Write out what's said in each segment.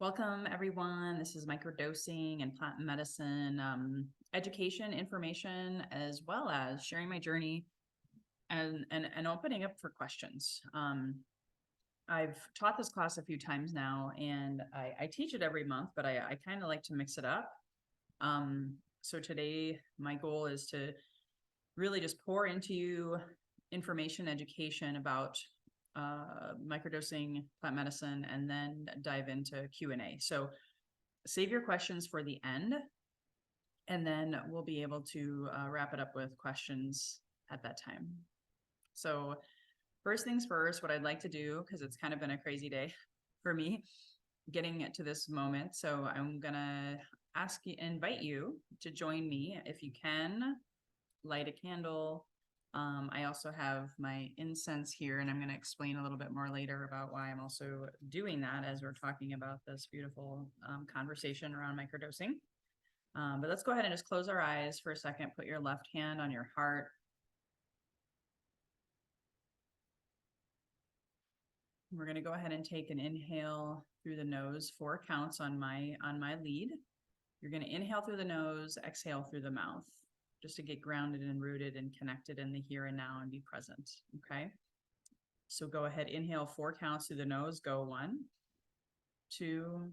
Welcome, everyone. This is microdosing and plant medicine education, information, as well as sharing my journey and opening up for questions. I've taught this class a few times now, and I teach it every month, but I kind of like to mix it up. So today, my goal is to really just pour into you information, education about microdosing, plant medicine, and then dive into Q&A. So save your questions for the end, and then we'll be able to wrap it up with questions at that time. So first things first, what I'd like to do, because it's kind of been a crazy day for me getting to this moment. So I'm gonna invite you to join me if you can, light a candle. I also have my incense here, and I'm going to explain a little bit more later about why I'm also doing that as we're talking about this beautiful conversation around microdosing. But let's go ahead and just close our eyes for a second. Put your left hand on your heart. We're going to go ahead and take an inhale through the nose, 4 counts on my lead. You're going to inhale through the nose, exhale through the mouth, just to get grounded and rooted and connected in the here and now and be present. Okay. So go ahead, inhale 4 counts through the nose. Go 1, 2,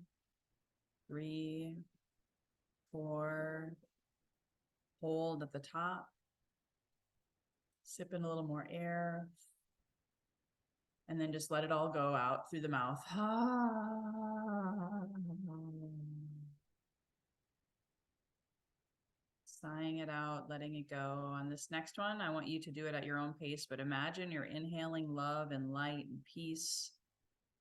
3, 4. Hold at the top. Sip in a little more air. And then just let it all go out through the mouth. Sighing it out, letting it go. On this next one, I want you to do it at your own pace, but imagine you're inhaling love and light and peace,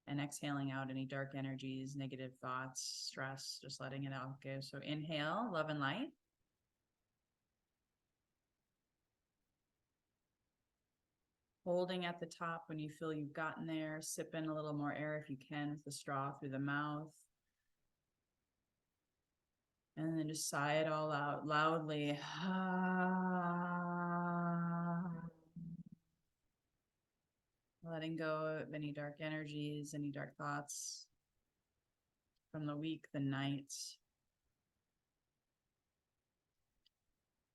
and exhaling out any dark energies, negative thoughts, stress, just letting it out. Okay, so inhale, love and light. Holding at the top when you feel you've gotten there. Sip in a little more air if you can with the straw through the mouth. And then just sigh it all out loudly. Letting go of any dark energies, any dark thoughts from the week, the night.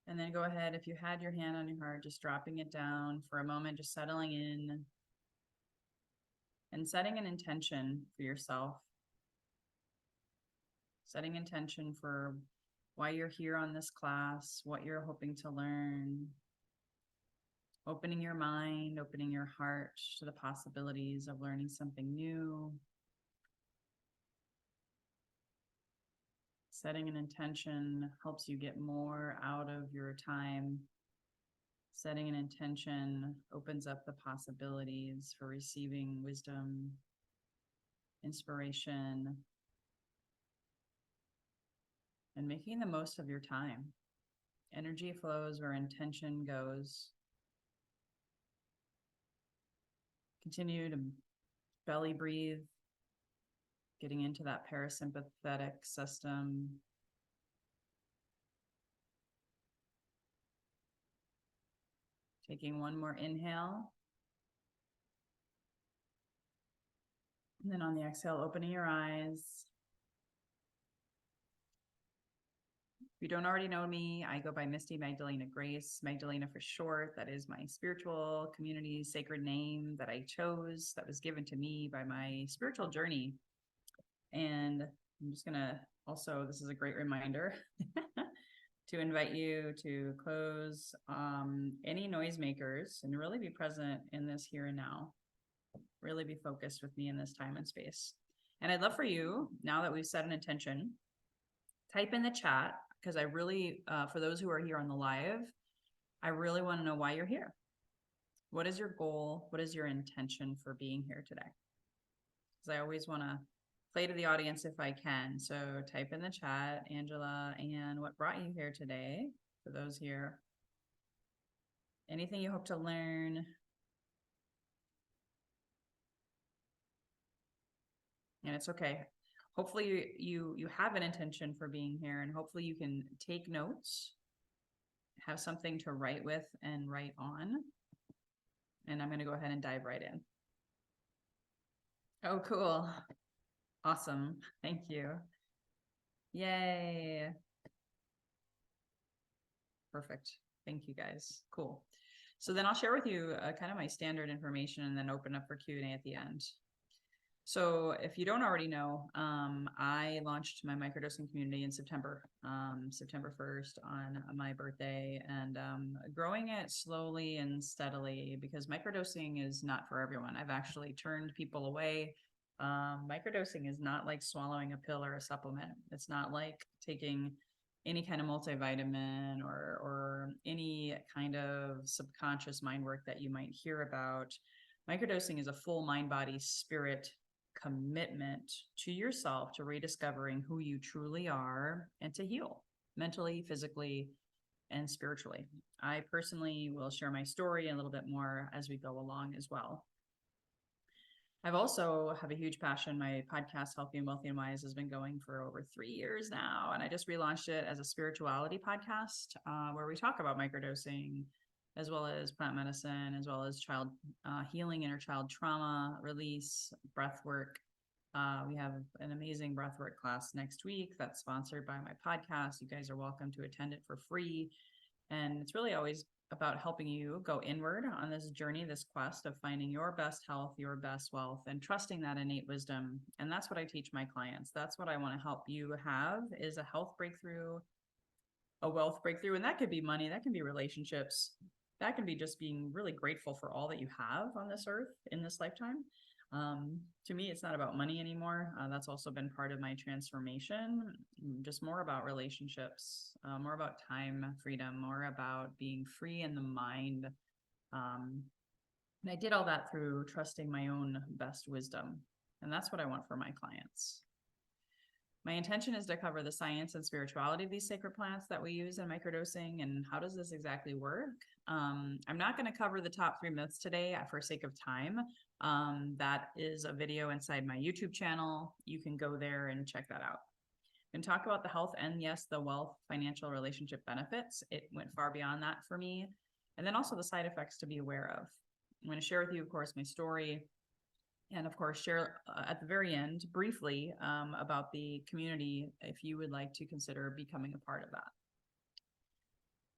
And then go ahead, if you had your hand on your heart, just dropping it down for a moment, just settling in and setting an intention for yourself. Setting intention for why you're here on this class, what you're hoping to learn. Opening your mind, opening your heart to the possibilities of learning something new. Setting an intention helps you get more out of your time. Setting an intention opens up the possibilities for receiving wisdom, inspiration, and making the most of your time. Energy flows where intention goes. Continue to belly breathe, getting into that parasympathetic system. Taking one more inhale. And then on the exhale, opening your eyes. If you don't already know me, I go by Misty Magdalena Grace, Magdalena for short. That is my spiritual community sacred name that I chose, that was given to me by my spiritual journey. And I'm just gonna also, this is a great reminder to invite you to close any noisemakers and really be present in this here and now. Really be focused with me in this time and space. And I'd love for you, now that we've set an intention, type in the chat, because I really, for those who are here on the live, I really want to know why you're here. What is your goal? What is your intention for being here today? Because I always want to play to the audience if I can. So type in the chat, Angela, and what brought you here today, for those here. Anything you hope to learn. And it's okay. Hopefully you have an intention for being here, and hopefully you can take notes, have something to write with and write on. And I'm going to go ahead and dive right in. Oh, cool. Awesome. Thank you. Yay. Perfect. Thank you guys. Cool. So then I'll share with you kind of my standard information and then open up for Q&A at the end. So if you don't already know, I launched my microdosing community in September 1st on my birthday, and growing it slowly and steadily because microdosing is not for everyone. I've actually turned people away. Microdosing is not like swallowing a pill or a supplement. It's not like taking any kind of multivitamin or any kind of subconscious mind work that you might hear about. Microdosing is a full mind, body, spirit commitment to yourself, to rediscovering who you truly are and to heal mentally, physically, and spiritually. I personally will share my story a little bit more as we go along as well. I've also have a huge passion. My podcast, Healthy and Wealthy and Wise, has been going for over 3 years now. And I just relaunched it as a spirituality podcast where we talk about microdosing, as well as plant medicine, as well as child healing, inner child trauma, release, breath work. We have an amazing breathwork class next week that's sponsored by my podcast. You guys are welcome to attend it for free. And it's really always about helping you go inward on this journey, this quest of finding your best health, your best wealth, and trusting that innate wisdom. And that's what I teach my clients. That's what I want to help you have, is a health breakthrough, a wealth breakthrough. And that could be money, that can be relationships, that can be just being really grateful for all that you have on this earth in this lifetime. To me, it's not about money anymore. That's also been part of my transformation, just more about relationships, more about time, freedom, more about being free in the mind. And I did all that through trusting my own best wisdom. And that's what I want for my clients. My intention is to cover the science and spirituality of these sacred plants that we use in microdosing and how does this exactly work. I'm not going to cover the top 3 myths today for sake of time. That is a video inside my YouTube channel. You can go there and check that out. And talk about the health and yes, the wealth, financial, relationship benefits. It went far beyond that for me. And then also the side effects to be aware of. I'm going to share with you, of course, my story. And of course, share at the very end briefly about the community if you would like to consider becoming a part of that.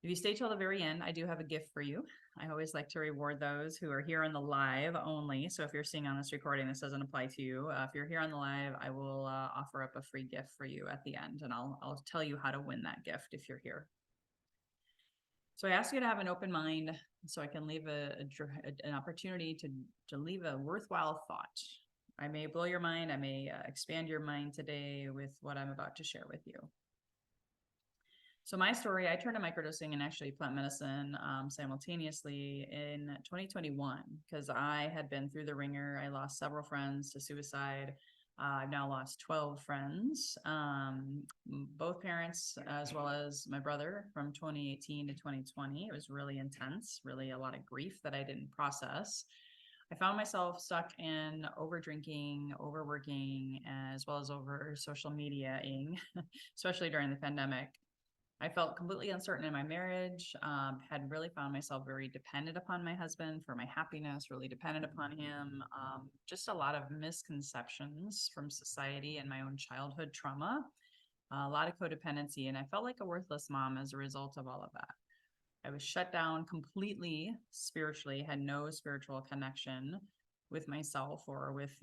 If you stay till the very end, I do have a gift for you. I always like to reward those who are here on the live only. So if you're seeing on this recording, this doesn't apply to you. If you're here on the live, I will offer up a free gift for you at the end, and I'll tell you how to win that gift if you're here. So I ask you to have an open mind so I can leave an opportunity to leave a worthwhile thought. I may blow your mind. I may expand your mind today with what I'm about to share with you. So my story, I turned to microdosing and actually plant medicine simultaneously in 2021 because I had been through the ringer. I lost several friends to suicide. I've now lost 12 friends, both parents, as well as my brother from 2018 to 2020. It was really intense, really a lot of grief that I didn't process. I found myself stuck in over drinking, overworking, as well as over social media-ing, especially during the pandemic. I felt completely uncertain in my marriage, had really found myself very dependent upon my husband for my happiness, really dependent upon him. Just a lot of misconceptions from society and my own childhood trauma, a lot of codependency, and I felt like a worthless mom as a result of all of that. I was shut down completely spiritually, had no spiritual connection with myself or with,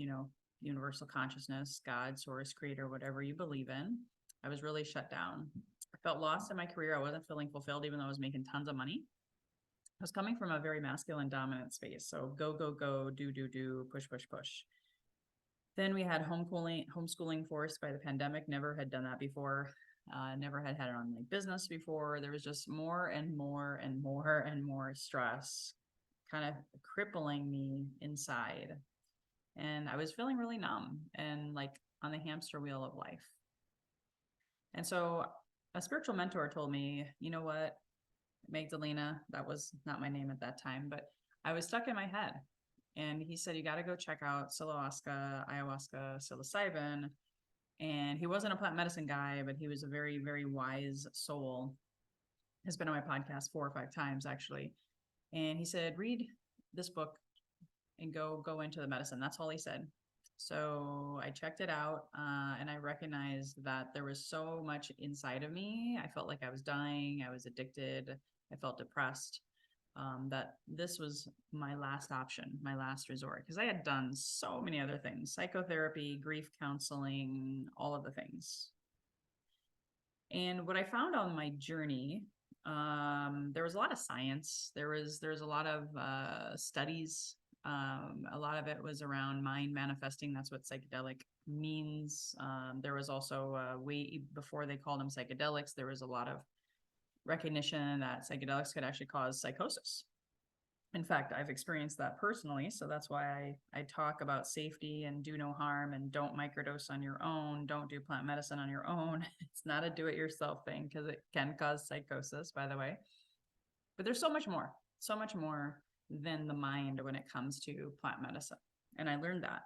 universal consciousness, God, source, creator, whatever you believe in. I was really shut down. I felt lost in my career. I wasn't feeling fulfilled, even though I was making tons of money. I was coming from a very masculine dominant space. So go, go, go, do, push, push, push. Then we had homeschooling forced by the pandemic. Never had done that before. Never had an online business before. There was just more and more and more and more stress kind of crippling me inside. And I was feeling really numb and like on the hamster wheel of life. And so a spiritual mentor told me, you know what, Magdalena, that was not my name at that time, but I was stuck in my head. And he said, you got to go check out ayahuasca, psilocybin. And he wasn't a plant medicine guy, but he was a very, very wise soul. Has been on my podcast 4 or 5 times, actually. And he said, read this book and go into the medicine. That's all he said. So I checked it out, and I recognized that there was so much inside of me. I felt like I was dying. I was addicted. I felt depressed. That this was my last option, my last resort, because I had done so many other things: psychotherapy, grief counseling, all of the things. And what I found on my journey, there was a lot of science. There's a lot of studies. A lot of it was around mind manifesting. That's what psychedelic means. There was also way before they called them psychedelics, there was a lot of recognition that psychedelics could actually cause psychosis. In fact, I've experienced that personally. So that's why I talk about safety and do no harm and don't microdose on your own. Don't do plant medicine on your own. It's not a do it yourself thing because it can cause psychosis, by the way. But there's so much more than the mind when it comes to plant medicine. And I learned that.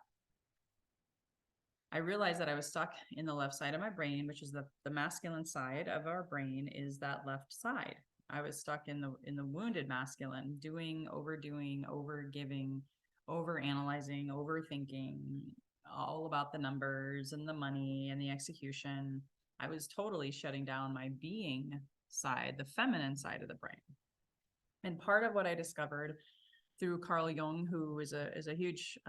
I realized that I was stuck in the left side of my brain, which is the masculine side of our brain is that left side. I was stuck in the wounded masculine, doing, overdoing, overgiving, overanalyzing, overthinking, all about the numbers and the money and the execution. I was totally shutting down my being side, the feminine side of the brain. And part of what I discovered through Carl Jung, who is a huge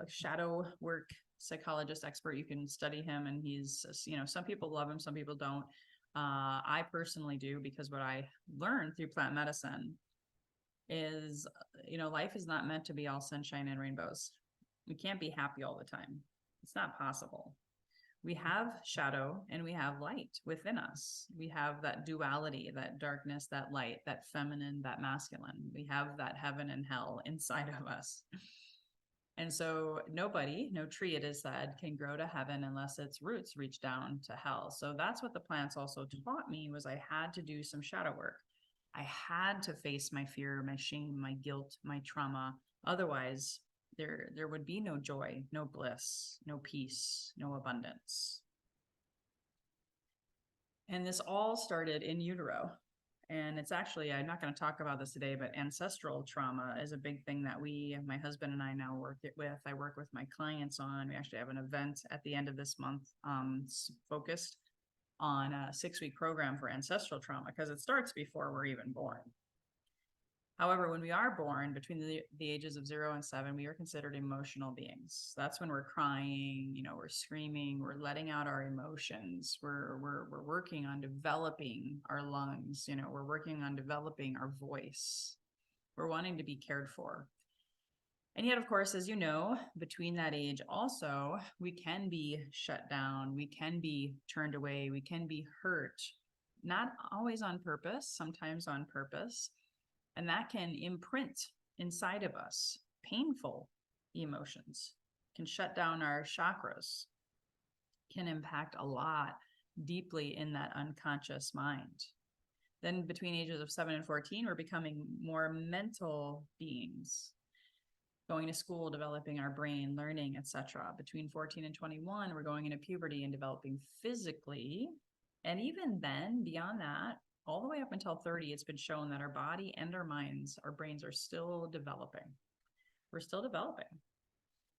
shadow work psychologist expert. You can study him, and he's, some people love him, some people don't. I personally do, because what I learned through plant medicine is, life is not meant to be all sunshine and rainbows. We can't be happy all the time. It's not possible. We have shadow and we have light within us. We have that duality, that darkness, that light, that feminine, that masculine. We have that heaven and hell inside of us. And so no tree, it is said, can grow to heaven unless its roots reach down to hell. So that's what the plants also taught me, was I had to do some shadow work. I had to face my fear, my shame, my guilt, my trauma. Otherwise, there would be no joy, no bliss, no peace, no abundance. And this all started in utero. And it's actually, I'm not going to talk about this today, but ancestral trauma is a big thing that my husband and I now work it with. I work with my clients on. We actually have an event at the end of this month focused on a 6-week program for ancestral trauma, because it starts before we're even born. However, when we are born, between the ages of 0 and 7, we are considered emotional beings. That's when we're crying, we're screaming, we're letting out our emotions. We're working on developing our lungs, we're working on developing our voice. We're wanting to be cared for. And yet, of course, as you know, between that age also, we can be shut down, we can be turned away, we can be hurt, not always on purpose, sometimes on purpose. And that can imprint inside of us. Painful emotions can shut down our chakras, can impact a lot deeply in that unconscious mind. Then between ages of 7 and 14, we're becoming more mental beings, going to school, developing our brain, learning, etc. Between 14 and 21, we're going into puberty and developing physically. And even then, beyond that, all the way up until 30, it's been shown that our body and our minds, our brains are still developing. We're still developing.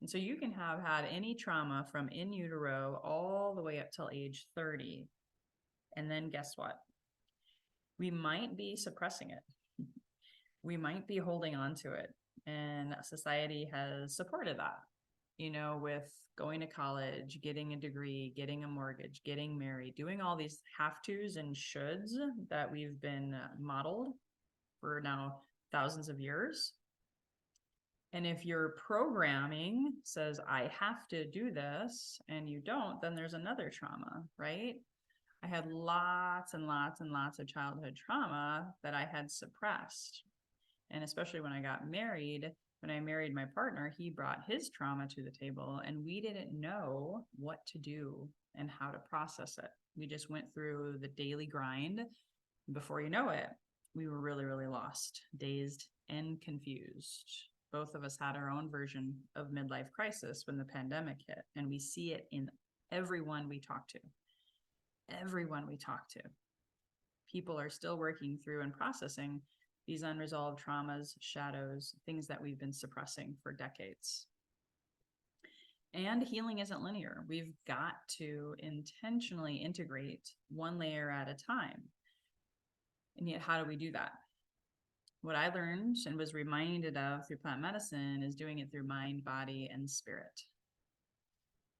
And so you can have had any trauma from in utero all the way up till age 30. And then guess what? We might be suppressing it. We might be holding on to it. And society has supported that, with going to college, getting a degree, getting a mortgage, getting married, doing all these have-tos and shoulds that we've been modeled for now thousands of years. And if your programming says, I have to do this, and you don't, then there's another trauma, right? I had lots and lots and lots of childhood trauma that I had suppressed. And especially when I got married, when I married my partner, he brought his trauma to the table, and we didn't know what to do and how to process it. We just went through the daily grind. Before you know it, we were really, really lost, dazed, and confused. Both of us had our own version of midlife crisis when the pandemic hit, and we see it in everyone we talk to. Everyone we talk to. People are still working through and processing these unresolved traumas, shadows, things that we've been suppressing for decades. And healing isn't linear. We've got to intentionally integrate one layer at a time. And yet, how do we do that? What I learned and was reminded of through plant medicine is doing it through mind, body, and spirit.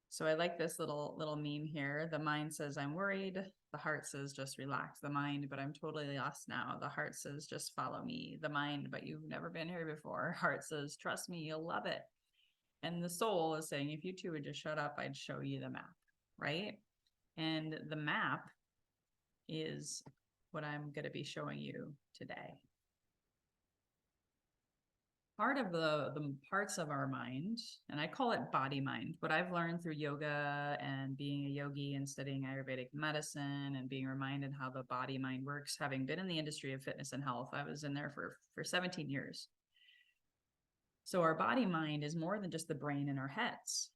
So I like this little meme here. The mind says, I'm worried. The heart says, just relax. The mind, but I'm totally lost now. The heart says, just follow me. The mind, but you've never been here before. Heart says, trust me, you'll love it. And the soul is saying, if you two would just shut up, I'd show you the map, right? And the map is what I'm going to be showing you today. Part of the parts of our mind, and I call it body mind, what I've learned through yoga and being a yogi and studying Ayurvedic medicine and being reminded how the body mind works, having been in the industry of fitness and health, I was in there for 17 years. So our body mind is more than just the brain in our heads.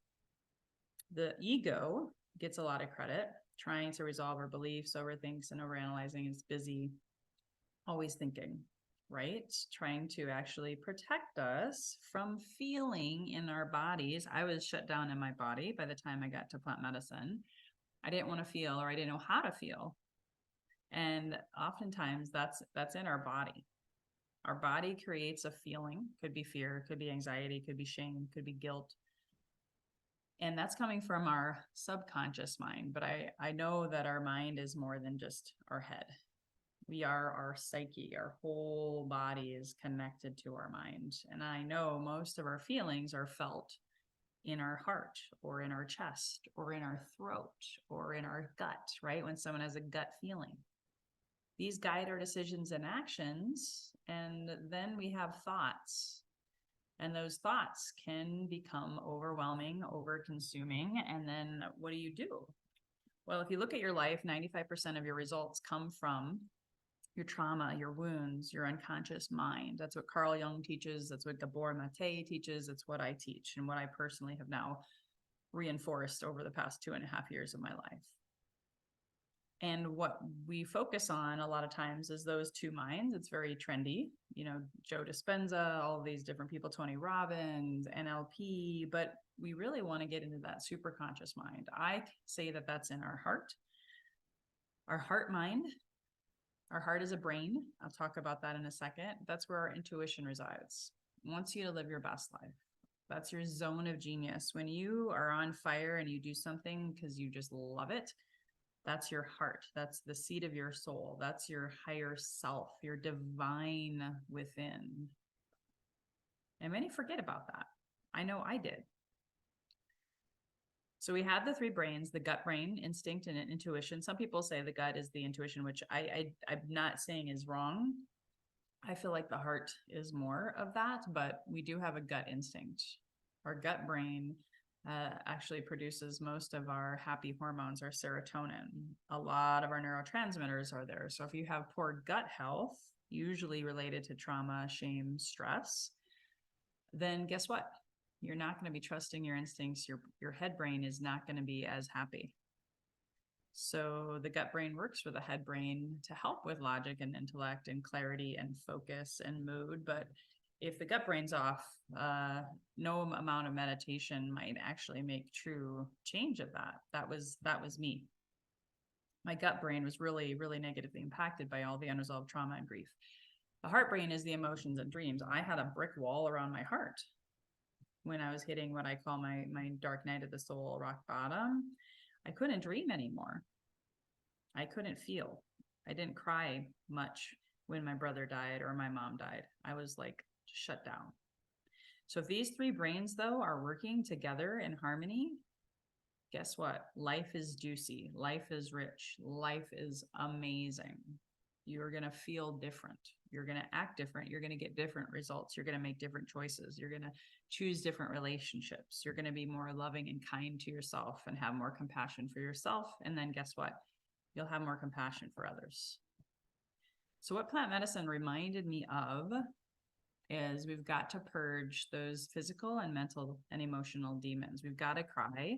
The ego gets a lot of credit, trying to resolve our beliefs, overthinks, and overanalyzing. Is busy, always thinking, right? Trying to actually protect us from feeling in our bodies. I was shut down in my body by the time I got to plant medicine. I didn't want to feel, or I didn't know how to feel. And oftentimes that's in our body. Our body creates a feeling, could be fear, could be anxiety, could be shame, could be guilt. And that's coming from our subconscious mind. But I know that our mind is more than just our head. We are our psyche. Our whole body is connected to our mind. And I know most of our feelings are felt in our heart or in our chest or in our throat or in our gut, right? When someone has a gut feeling. These guide our decisions and actions. And then we have thoughts. And those thoughts can become overwhelming, over-consuming. And then what do? Well, if you look at your life, 95% of your results come from your trauma, your wounds, your unconscious mind. That's what Carl Jung teaches. That's what Gabor Mate teaches. It's what I teach and what I personally have now reinforced over the past 2.5 years of my life. And what we focus on a lot of times is those two minds. It's very trendy, Joe Dispenza, all of these different people, Tony Robbins, NLP, but we really want to get into that super conscious mind. I say that that's in our heart mind. Our heart is a brain. I'll talk about that in a second. That's where our intuition resides. It wants you to live your best life. That's your zone of genius. When you are on fire and you do something because you just love it, that's your heart. That's the seat of your soul. That's your higher self, your divine within. And many forget about that. I know I did. So we have the three brains, the gut brain, instinct, and intuition. Some people say the gut is the intuition, which I'm not saying is wrong. I feel like the heart is more of that, but we do have a gut instinct. Our gut brain actually produces most of our happy hormones, our serotonin. A lot of our neurotransmitters are there. So if you have poor gut health, usually related to trauma, shame, stress, then guess what? You're not going to be trusting your instincts. Your head brain is not going to be as happy. So the gut brain works with the head brain to help with logic and intellect and clarity and focus and mood. But if the gut brain's off, no amount of meditation might actually make true change of that. That was me. My gut brain was really, really negatively impacted by all the unresolved trauma and grief. The heart brain is the emotions and dreams. I had a brick wall around my heart when I was hitting what I call my dark night of the soul, rock bottom. I couldn't dream anymore. I couldn't feel. I didn't cry much when my brother died or my mom died. I was like shut down. So if these three brains, though, are working together in harmony, guess what? Life is juicy. Life is rich. Life is amazing. You're going to feel different. You're going to act different. You're going to get different results. You're going to make different choices. You're going to choose different relationships. You're going to be more loving and kind to yourself and have more compassion for yourself. And then guess what? You'll have more compassion for others. So what plant medicine reminded me of is we've got to purge those physical and mental and emotional demons. We've got to cry.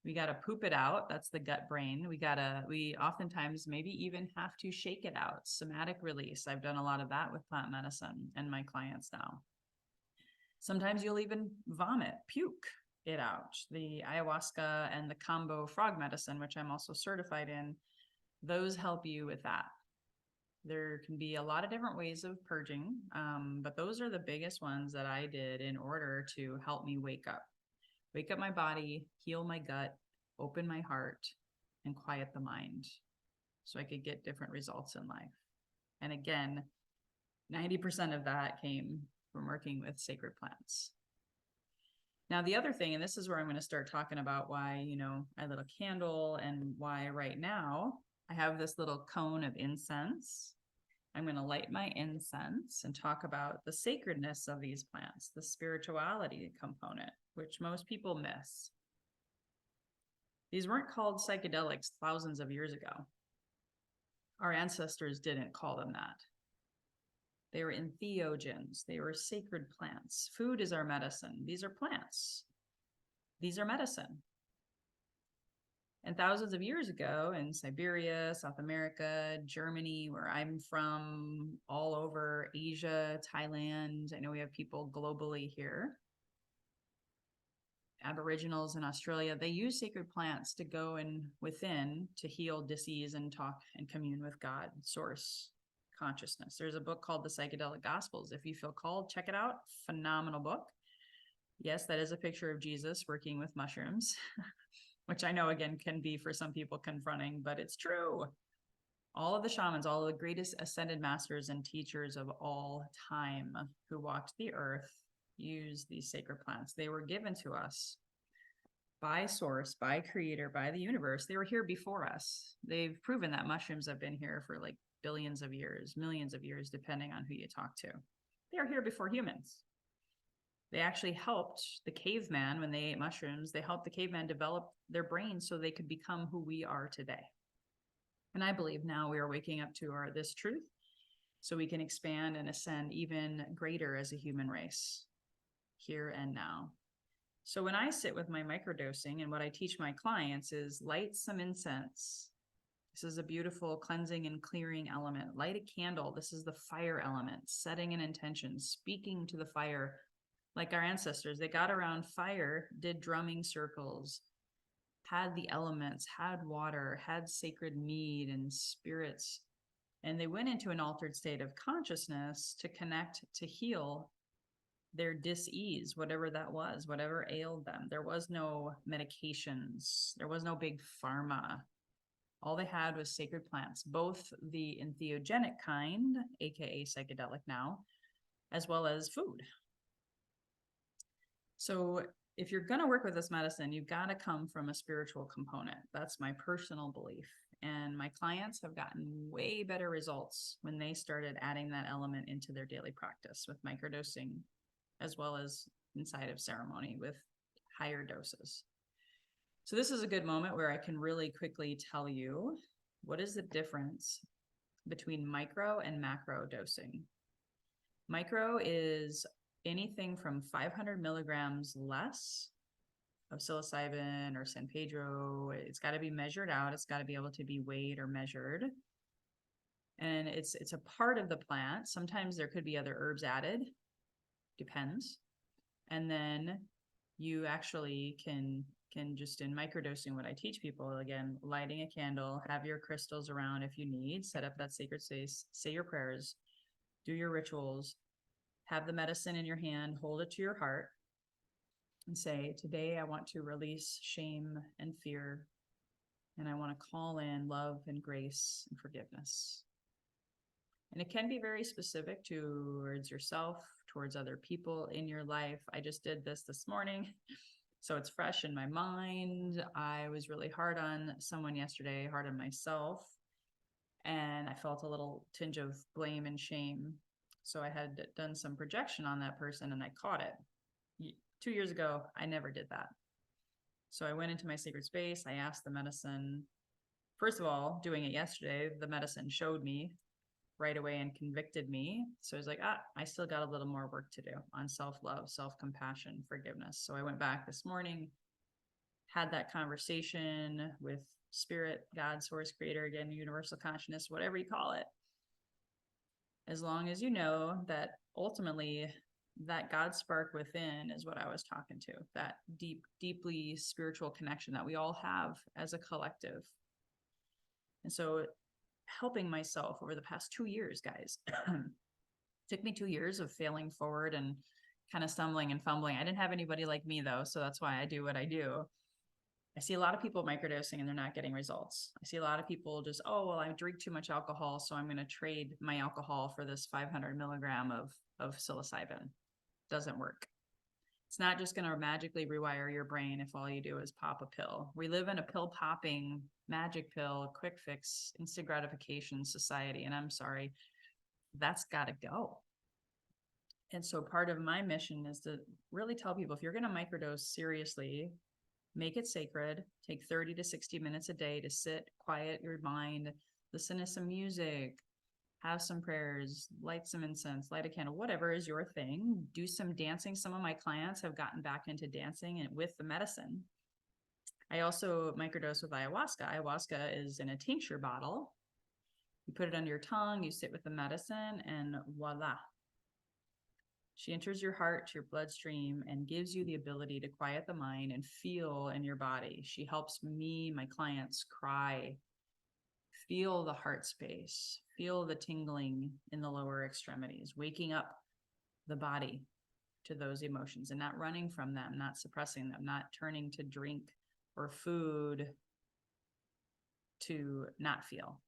We got to poop it out. That's the gut brain. We oftentimes maybe even have to shake it out. Somatic release. I've done a lot of that with plant medicine and my clients now. Sometimes you'll even vomit, puke. it out. The ayahuasca and the combo frog medicine, which I'm also certified in, those help you with that. There can be a lot of different ways of purging, but those are the biggest ones that I did in order to help me wake up my body, heal my gut, open my heart, and quiet the mind so I could get different results in life. And again, 90% of that came from working with sacred plants. Now, the other thing, and this is where I'm going to start talking about why, I lit a candle and why right now I have this little cone of incense. I'm going to light my incense and talk about the sacredness of these plants, the spirituality component, which most people miss. These weren't called psychedelics thousands of years ago. Our ancestors didn't call them that. They were entheogens. They were sacred plants. Food is our medicine. These are plants. These are medicine. And thousands of years ago in Siberia, South America, Germany, where I'm from, all over Asia, Thailand, I know we have people globally here, Aboriginals in Australia, they use sacred plants to go in within to heal disease and talk and commune with God, source, consciousness. There's a book called The Psychedelic Gospels. If you feel called, check it out. Phenomenal book. Yes, that is a picture of Jesus working with mushrooms. Which I know, again, can be for some people confronting, but it's true. All of the shamans, all of the greatest ascended masters and teachers of all time who walked the earth used these sacred plants. They were given to us by source, by creator, by the universe. They were here before us. They've proven that mushrooms have been here for like billions of years, millions of years, depending on who you talk to. They are here before humans. They actually helped the caveman when they ate mushrooms. They helped the caveman develop their brains so they could become who we are today. And I believe now we are waking up to this truth so we can expand and ascend even greater as a human race here and now. So when I sit with my microdosing, and what I teach my clients is light some incense. This is a beautiful cleansing and clearing element. Light a candle. This is the fire element, setting an intention, speaking to the fire. Like our ancestors, they got around fire, did drumming circles, had the elements, had water, had sacred mead and spirits. And they went into an altered state of consciousness to connect, to heal their dis-ease, whatever that was, whatever ailed them. There was no medications. There was no big pharma. All they had was sacred plants, both the entheogenic kind, aka psychedelic now, as well as food. So if you're going to work with this medicine, you've got to come from a spiritual component. That's my personal belief. And my clients have gotten way better results when they started adding that element into their daily practice with microdosing, as well as inside of ceremony with higher doses. So this is a good moment where I can really quickly tell you what is the difference between micro and macro dosing. Micro is anything from 500 milligrams less of psilocybin or San Pedro. It's got to be measured out. It's got to be able to be weighed or measured. And it's a part of the plant. Sometimes there could be other herbs added. Depends. And then you actually can just, in microdosing, what I teach people, again, lighting a candle, have your crystals around if you need, set up that sacred space, say your prayers, do your rituals, have the medicine in your hand, hold it to your heart, and say, today I want to release shame and fear, and I want to call in love and grace and forgiveness. And it can be very specific towards yourself, towards other people in your life. I just did this morning, so it's fresh in my mind. I was really hard on someone yesterday, hard on myself, and I felt a little tinge of blame and shame. So I had done some projection on that person and I caught it. 2 years ago, I never did that. So I went into my sacred space. I asked the medicine, first of all, doing it yesterday, the medicine showed me right away and convicted me. So I was like, I still got a little more work to do on self-love, self-compassion, forgiveness. So I went back this morning, had that conversation with spirit, God, source, creator, again, universal consciousness, whatever you call it. As long as you know that ultimately that God spark within is what I was talking to, that deeply spiritual connection that we all have as a collective. And so helping myself over the past 2 years, guys, took me 2 years of failing forward and kind of stumbling and fumbling. I didn't have anybody like me though, so that's why I do what I do. I see a lot of people microdosing and they're not getting results. I see a lot of people just, oh, well, I drink too much alcohol, so I'm going to trade my alcohol for this 500 milligram of psilocybin. Doesn't work. It's not just going to magically rewire your brain if all you do is pop a pill. We live in a pill popping, magic pill, quick fix, instant gratification society. And I'm sorry, that's got to go. And so part of my mission is to really tell people, if you're going to microdose seriously, make it sacred. Take 30 to 60 minutes a day to sit, quiet your mind, listen to some music, have some prayers, light some incense, light a candle, whatever is your thing. Do some dancing. Some of my clients have gotten back into dancing and with the medicine. I also microdose with ayahuasca. Ayahuasca is in a tincture bottle. You put it under your tongue, you sit with the medicine, and voila. She enters your heart to your bloodstream and gives you the ability to quiet the mind and feel in your body. She helps me, my clients, cry, feel the heart space, feel the tingling in the lower extremities, waking up the body to those emotions and not running from them, not suppressing them, not turning to drink or food to not feel.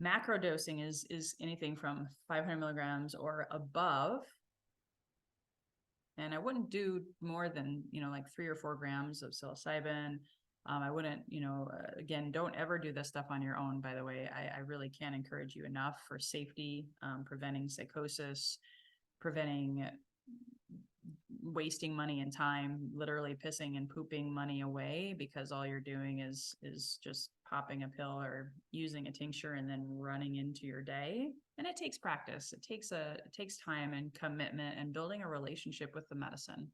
Macrodosing is anything from 500 milligrams or above. And I wouldn't do more than, like 3 or 4 grams of psilocybin. I wouldn't, again, don't ever do this stuff on your own, by the way. I really can't encourage you enough for safety, preventing psychosis, preventing wasting money and time, literally pissing and pooping money away because all you're doing is just popping a pill or using a tincture and then running into your day. And it takes practice. It takes time and commitment and building a relationship with the medicine.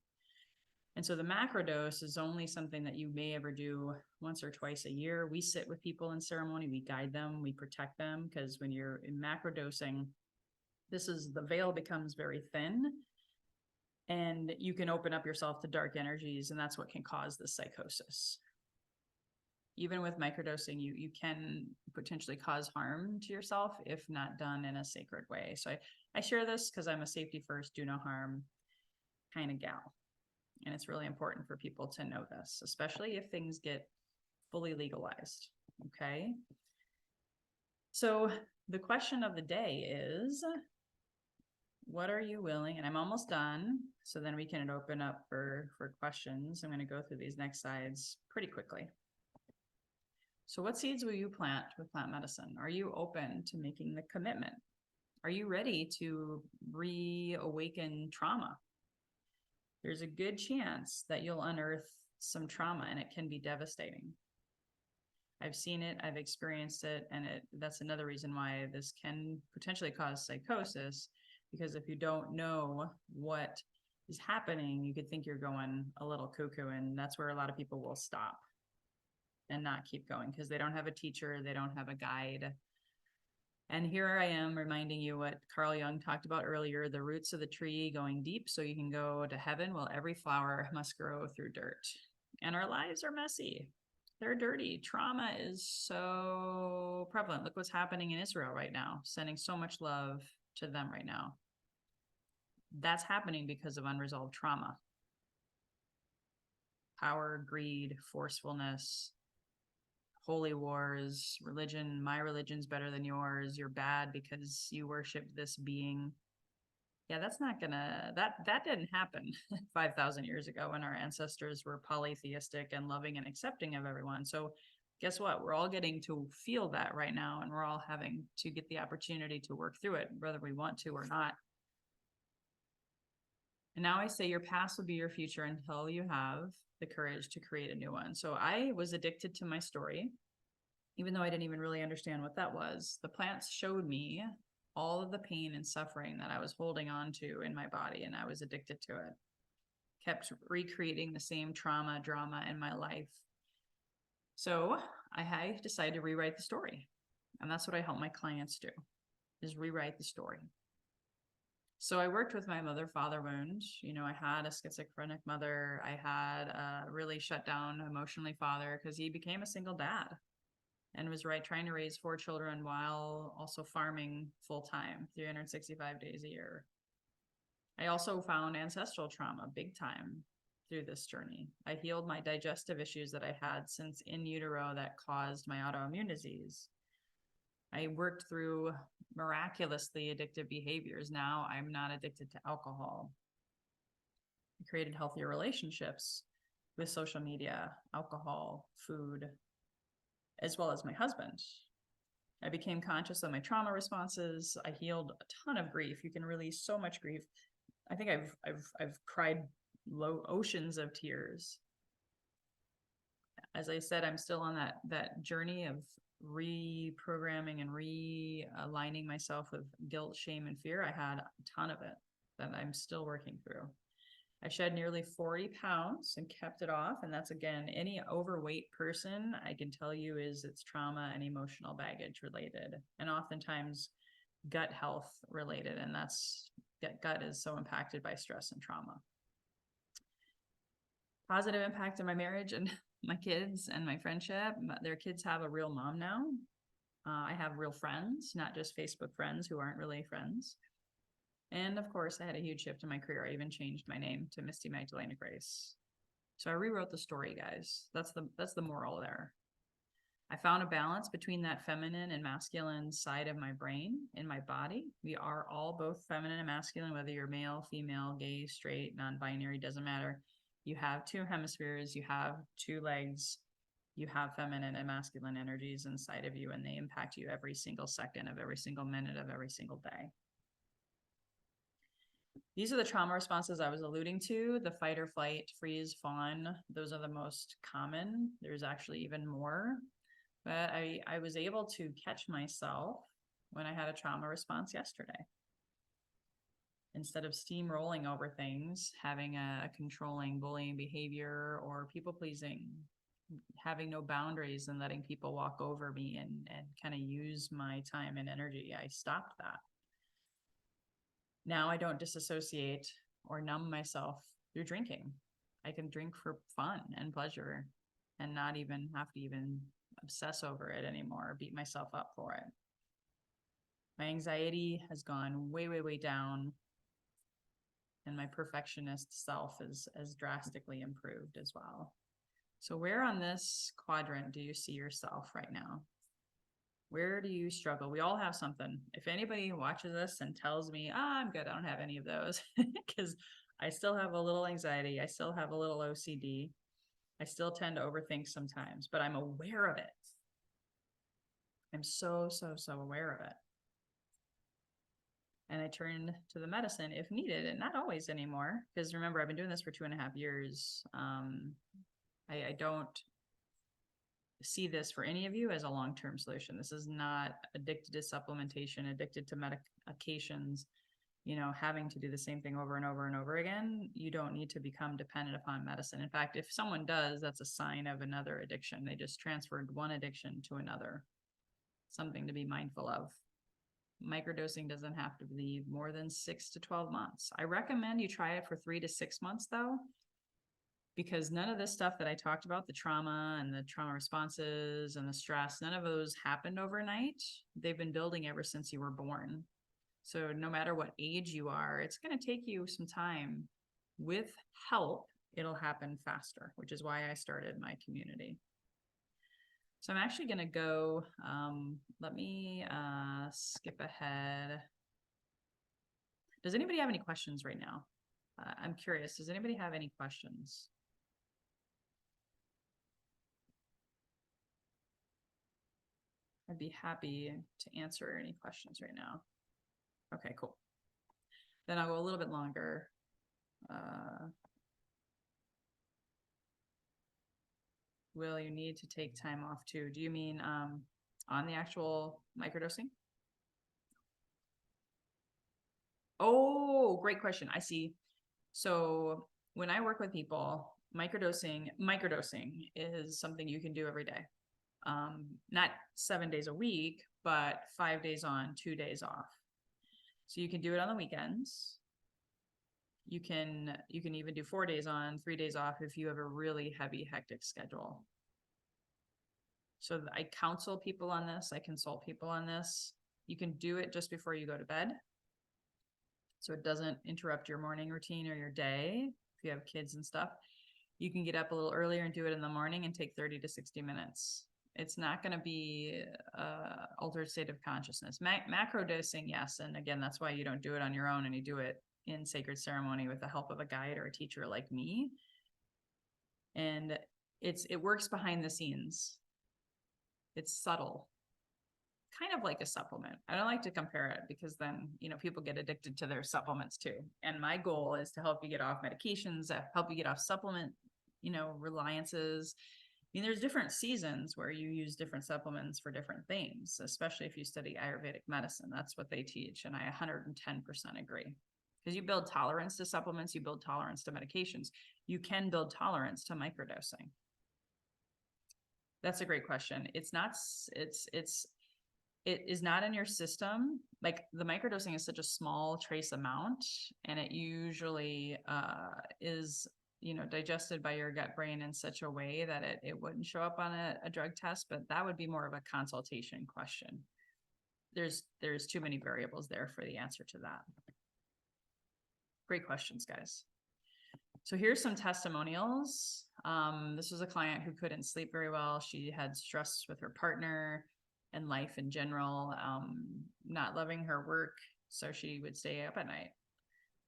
And so the macrodose is only something that you may ever do once or twice a year. We sit with people in ceremony, we guide them, we protect them, because when you're in macrodosing, the veil becomes very thin. And you can open up yourself to dark energies, and that's what can cause the psychosis. Even with microdosing, you can potentially cause harm to yourself if not done in a sacred way. So I share this because I'm a safety first, do no harm kind of gal. And it's really important for people to know this, especially if things get fully legalized. Okay. So the question of the day is, what are you willing? And I'm almost done. So then we can open up for questions. I'm going to go through these next slides pretty quickly. So what seeds will you plant with plant medicine? Are you open to making the commitment? Are you ready to reawaken trauma? There's a good chance that you'll unearth some trauma, and it can be devastating. I've seen it, I've experienced it, and that's another reason why this can potentially cause psychosis. Because if you don't know what is happening, you could think you're going a little cuckoo, and that's where a lot of people will stop and not keep going because they don't have a teacher, they don't have a guide. And here I am reminding you what Carl Jung talked about earlier, the roots of the tree going deep so you can go to heaven. Well, every flower must grow through dirt. And our lives are messy. They're dirty. Trauma is so prevalent. Look what's happening in Israel right now, sending so much love to them right now. That's happening because of unresolved trauma. Power, greed, forcefulness, holy wars, religion. My religion's better than yours. You're bad because you worship this being. Yeah, that didn't happen 5,000 years ago when our ancestors were polytheistic and loving and accepting of everyone. So guess what? We're all getting to feel that right now, and we're all having to get the opportunity to work through it, whether we want to or not. And now I say your past will be your future until you have the courage to create a new one. So I was addicted to my story, even though I didn't even really understand what that was. The plants showed me all of the pain and suffering that I was holding on to in my body, and I was addicted to it. Kept recreating the same drama in my life. So I decided to rewrite the story. And that's what I help my clients do, is rewrite the story. So I worked with my mother-father wound. You know, I had a schizophrenic mother. I had a really shut down emotionally father because he became a single dad and was trying to raise 4 children while also farming full time, 365 days a year. I also found ancestral trauma big time through this journey. I healed my digestive issues that I had since in utero that caused my autoimmune disease. I worked through miraculously addictive behaviors. Now I'm not addicted to alcohol. I created healthier relationships with social media, alcohol, food, as well as my husband. I became conscious of my trauma responses. I healed a ton of grief. You can release so much grief. I think I've cried oceans of tears. As I said, I'm still on that journey of reprogramming and realigning myself with guilt, shame, and fear. I had a ton of it that I'm still working through. I shed nearly 40 pounds and kept it off. And that's, again, any overweight person, I can tell you, is it's trauma and emotional baggage related, and oftentimes gut health related. And that's, gut is so impacted by stress and trauma. Positive impact in my marriage and my kids and my friendship. Their kids have a real mom now. I have real friends, not just Facebook friends who aren't really friends. And of course, I had a huge shift in my career. I even changed my name to Misty Magdalena Grace. So I rewrote the story, guys. That's the moral there. I found a balance between that feminine and masculine side of my brain in my body. We are all both feminine and masculine, whether you're male, female, gay, straight, non-binary, doesn't matter. You have 2 hemispheres, you have 2 legs, you have feminine and masculine energies inside of you, and they impact you every single second of every single minute of every single day. These are the trauma responses I was alluding to: the fight or flight, freeze, fawn. Those are the most common. There's actually even more. But I was able to catch myself when I had a trauma response yesterday. Instead of steamrolling over things, having a controlling, bullying behavior or people pleasing, having no boundaries and letting people walk over me and kind of use my time and energy, I stopped that. Now I don't disassociate or numb myself through drinking. I can drink for fun and pleasure and not even have to even obsess over it anymore or beat myself up for it. My anxiety has gone way, way, way down. And my perfectionist self is drastically improved as well. So where on this quadrant do you see yourself right now? Where do you struggle? We all have something. If anybody watches this and tells me, I'm good, I don't have any of those, because I still have a little anxiety. I still have a little OCD. I still tend to overthink sometimes, but I'm aware of it. I'm so aware of it. And I turn to the medicine if needed, and not always anymore, because remember, I've been doing this for 2.5 years. I don't see this for any of you as a long-term solution. This is not addicted to supplementation, addicted to medications, having to do the same thing over and over and over again. You don't need to become dependent upon medicine. In fact, if someone does, that's a sign of another addiction. They just transferred one addiction to another. Something to be mindful of. Microdosing doesn't have to be more than 6 to 12 months. I recommend you try it for 3 to 6 months though, because none of this stuff that I talked about, the trauma and the trauma responses and the stress, none of those happened overnight. They've been building ever since you were born. So no matter what age you are, it's going to take you some time. With help, it'll happen faster, which is why I started my community. So I'm actually going to go, let me skip ahead. Does anybody have any questions right now? I'm curious, does anybody have any questions? I'd be happy to answer any questions right now. Okay, cool. Then I'll go a little bit longer. Will you need to take time off too? Do you mean on the actual microdosing? Oh, great question. I see. So when I work with people, microdosing is something you can do every day. Not 7 days a week, but 5 days on, 2 days off. So you can do it on the weekends. You can even do 4 days on, 3 days off if you have a really heavy, hectic schedule. So I counsel people on this. I consult people on this. You can do it just before you go to bed, so it doesn't interrupt your morning routine or your day. If you have kids and stuff, you can get up a little earlier and do it in the morning and take 30 to 60 minutes. It's not going to be altered state of consciousness. Macrodosing, yes. And again, that's why you don't do it on your own and you do it in sacred ceremony with the help of a guide or a teacher like me. And it works behind the scenes. It's subtle, kind of like a supplement. I don't like to compare it because then, people get addicted to their supplements too. And my goal is to help you get off medications, help you get off supplement, reliances. There's different seasons where you use different supplements for different things, especially if you study Ayurvedic medicine. That's what they teach. And I 110% agree. Because you build tolerance to supplements, you build tolerance to medications. You can build tolerance to microdosing. That's a great question. It is not in your system. Like the microdosing is such a small trace amount, and it usually is, digested by your gut brain in such a way that it wouldn't show up on a drug test, but that would be more of a consultation question. There's too many variables there for the answer to that. Great questions, guys. So here's some testimonials. This was a client who couldn't sleep very well. She had stress with her partner and life in general, not loving her work. So she would stay up at night.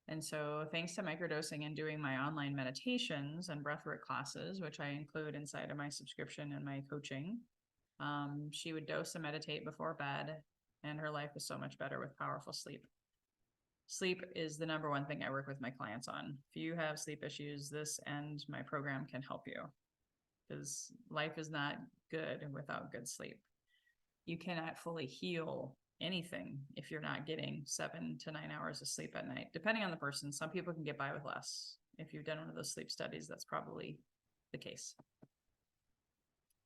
And so thanks to microdosing and doing my online meditations and breathwork classes, which I include inside of my subscription and my coaching, she would dose and meditate before bed, and her life was so much better with powerful sleep. Sleep is the number one thing I work with my clients on. If you have sleep issues, this and my program can help you, because life is not good without good sleep. You cannot fully heal anything if you're not getting 7 to 9 hours of sleep at night, depending on the person. Some people can get by with less. If you've done one of those sleep studies, that's probably the case.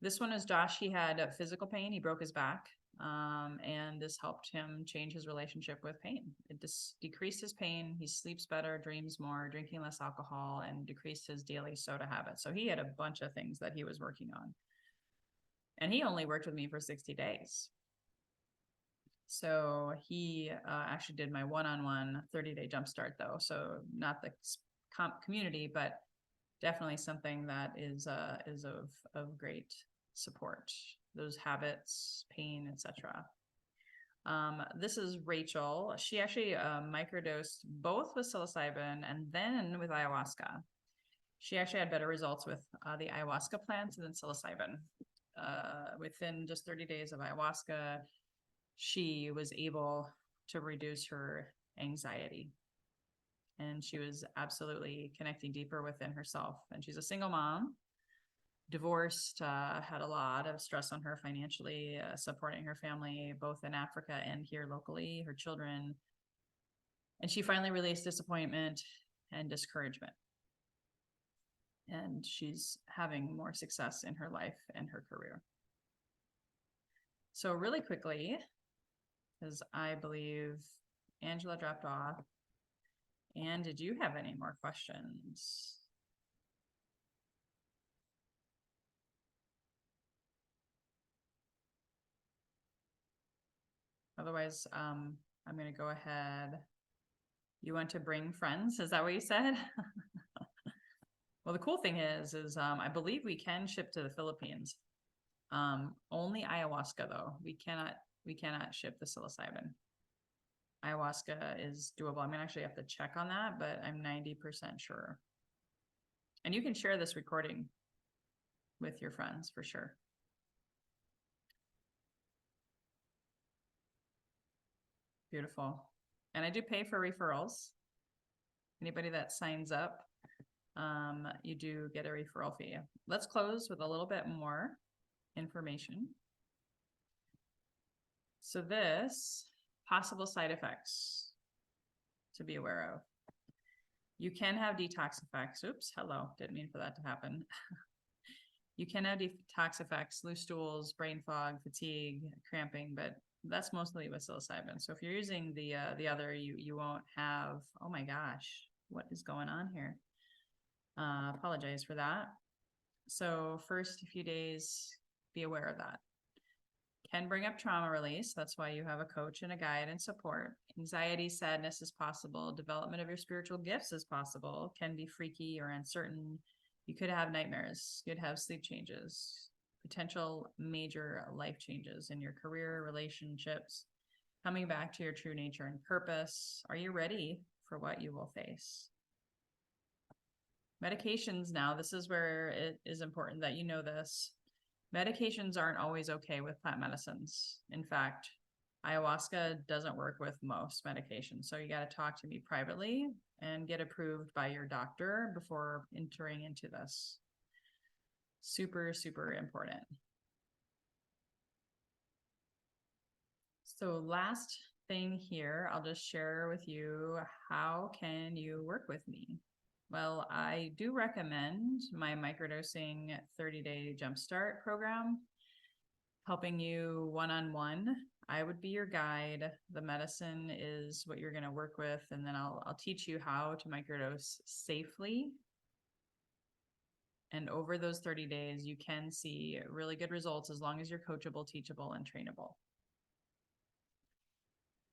This one is Josh. He had physical pain. He broke his back. And this helped him change his relationship with pain. It decreased his pain. He sleeps better, dreams more, drinking less alcohol, and decreased his daily soda habit. So he had a bunch of things that he was working on. And he only worked with me for 60 days. So he actually did my one-on-one 30-day jumpstart, though. So not the community, but definitely something that is of great support. Those habits, pain, etc. This is Rachel. She actually microdosed both with psilocybin and then with ayahuasca. She actually had better results with the ayahuasca plant than psilocybin. Within just 30 days of ayahuasca, she was able to reduce her anxiety. And she was absolutely connecting deeper within herself. And she's a single mom, divorced, had a lot of stress on her financially, supporting her family, both in Africa and here locally, her children. And she finally released disappointment and discouragement. And she's having more success in her life and her career. So really quickly, because I believe Angela dropped off. And did you have any more questions? Otherwise, I'm going to go ahead. You want to bring friends? Is that what you said? Well, the cool thing is I believe we can ship to the Philippines. Only ayahuasca, though. We cannot ship the psilocybin. Ayahuasca is doable. I'm gonna actually have to check on that, but I'm 90% sure. And you can share this recording with your friends for sure. Beautiful. And I do pay for referrals. Anybody that signs up, you do get a referral fee. Let's close with a little bit more information. So this, possible side effects to be aware of. You can have detox effects. Oops, hello, didn't mean for that to happen. You can have detox effects, loose stools, brain fog, fatigue, cramping, but That's mostly with psilocybin. So if you're using the other, you won't have, oh my gosh, what is going on here? Apologize for that. So first few days, be aware of that. Can bring up trauma release. That's why you have a coach and a guide and support. Anxiety, sadness is possible. Development of your spiritual gifts is possible. Can be freaky or uncertain. You could have nightmares. You could have sleep changes. Potential major life changes in your career, relationships, coming back to your true nature and purpose. Are you ready for what you will face? Medications now, this is where it is important that you know this. Medications aren't always okay with plant medicines. In fact, ayahuasca doesn't work with most medications. So you got to talk to me privately and get approved by your doctor before entering into this. Super, super important. So last thing here, I'll just share with you, how can you work with me? Well, I do recommend my microdosing 30-day jumpstart program, helping you one-on-one. I would be your guide. The medicine is what you're going to work with, and then I'll teach you how to microdose safely. And over those 30 days, you can see really good results as long as you're coachable, teachable, and trainable.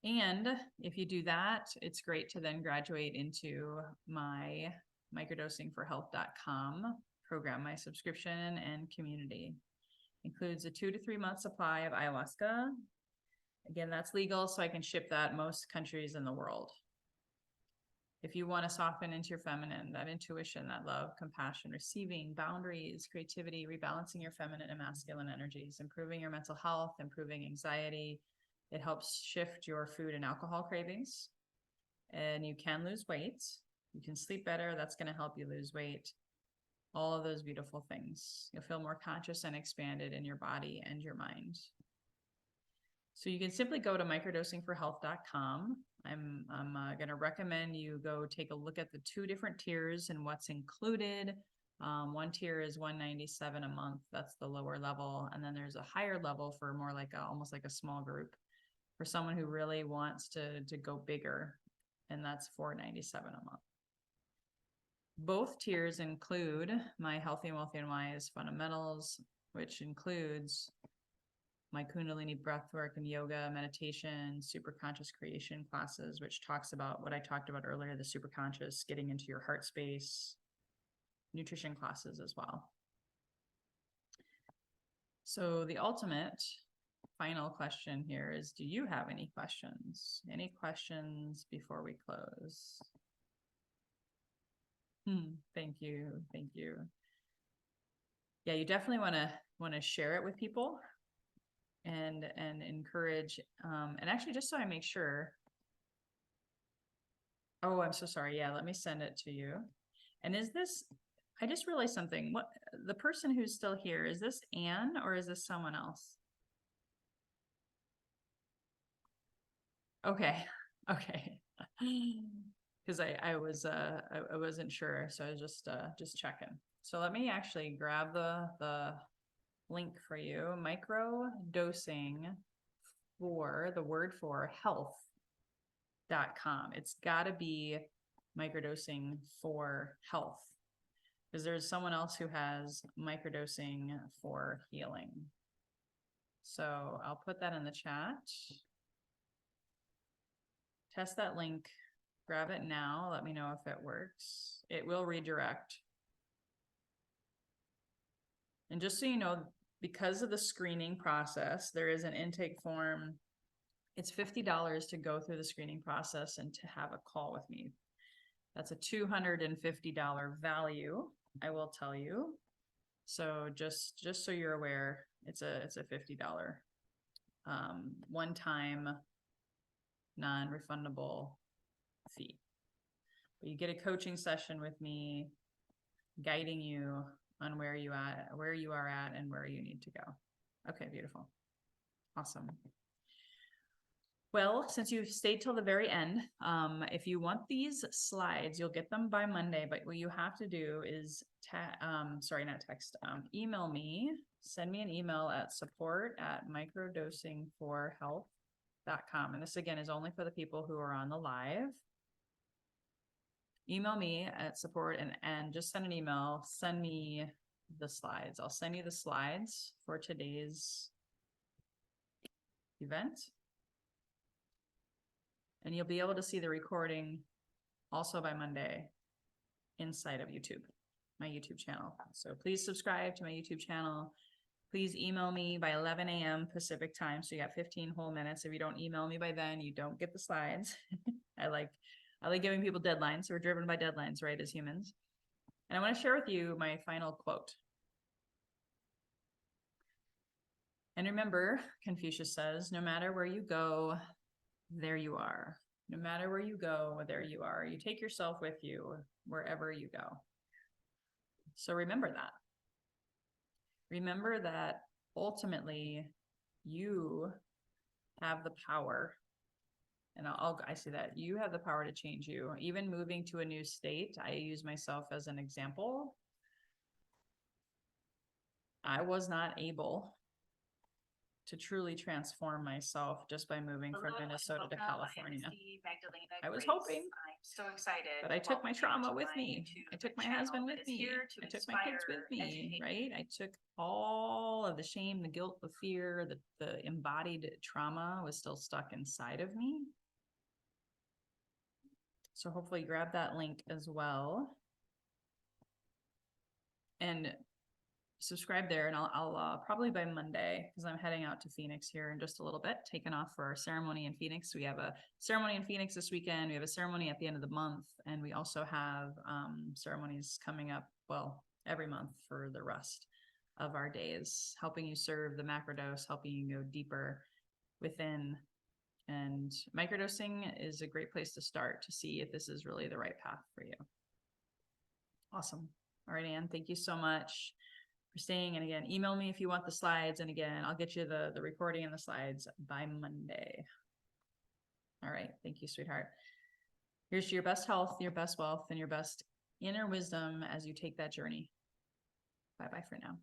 And if you do that, it's great to then graduate into my microdosingforhealth.com program, my subscription and community. Includes a 2 to 3 month supply of ayahuasca. Again, that's legal, so I can ship that most countries in the world. If you want to soften into your feminine, that intuition, that love, compassion, receiving, boundaries, creativity, rebalancing your feminine and masculine energies, improving your mental health, improving anxiety. It helps shift your food and alcohol cravings. And you can lose weight. You can sleep better. That's going to help you lose weight. All of those beautiful things. You'll feel more conscious and expanded in your body and your mind. So you can simply go to microdosingforhealth.com. I'm going to recommend you go take a look at the 2 different tiers and what's included. One tier is $197 a month. That's the lower level. And then there's a higher level for more like almost like a small group for someone who really wants to go bigger. And that's $497 a month. Both tiers include my Healthy and Wealthy and Wise fundamentals, which includes my Kundalini breathwork and yoga, meditation, super conscious creation classes, which talks about what I talked about earlier, the super conscious, getting into your heart space, nutrition classes as well. So the ultimate final question here is, do you have any questions? Any questions before we close? Thank you. Thank you. Yeah, you definitely want to share it with people and encourage, and actually just so I make sure. Oh, I'm so sorry. Yeah, let me send it to you. And is this, I just realized something. What, the person who's still here, is this Anne or is this someone else? Okay. Okay. Because I wasn't sure, so I was just checking. So let me actually grab the link for you. Microdosing for the word for health.com. It's got to be microdosing for health, because there's someone else who has microdosing for healing. So I'll put that in the chat. Test that link. Grab it now. Let me know if it works. It will redirect. And just so you know, because of the screening process, there is an intake form. It's $50 to go through the screening process and to have a call with me. That's a $250 value, I will tell you. So just so you're aware, it's a $50 one-time non-refundable fee. But you get a coaching session with me, guiding you on where you are at and where you need to go. Okay, beautiful. Awesome. Well, since you've stayed till the very end, if you want these slides, you'll get them by Monday, but what you have to do is email me, send me an email at support@microdosingforhealth.com. support@microdosing.com. And this again is only for the people who are on the live. Email me at support and just send an email. Send me the slides. I'll send you the slides for today's event. And you'll be able to see the recording also by Monday inside of YouTube, my YouTube channel. So please subscribe to my YouTube channel. Please email me by 11 a.m. Pacific time. So you got 15 whole minutes. If you don't email me by then, you don't get the slides. I like giving people deadlines. We're driven by deadlines, right, as humans. And I want to share with you my final quote. And remember, Confucius says, no matter where you go, there you are. No matter where you go, there you are. You take yourself with you wherever you go. So remember that. Remember that ultimately you have the power. And I see that you have the power to change you. Even moving to a new state, I use myself as an example. I was not able to truly transform myself just by moving from Minnesota to California. I was hoping, I'm so excited, but I took my trauma with me. I took my husband with me. I took my kids with me, right? I took all of the shame, the guilt, the fear, the embodied trauma was still stuck inside of me. So hopefully grab that link as well. And subscribe there, and I'll probably by Monday, because I'm heading out to Phoenix here in just a little bit, taking off for our ceremony in Phoenix. We have a ceremony in Phoenix this weekend. We have a ceremony at the end of the month, and we also have ceremonies coming up, well, every month for the rest of our days, helping you serve the macrodose, helping you go deeper within. And microdosing is a great place to start to see if this is really the right path for you. Awesome. All right, Anne, thank you so much for staying. And again, email me if you want the slides. And again, I'll get you the recording and the slides by Monday. All right. Thank you, sweetheart. Here's to your best health, your best wealth, and your best inner wisdom as you take that journey. Bye-bye for now.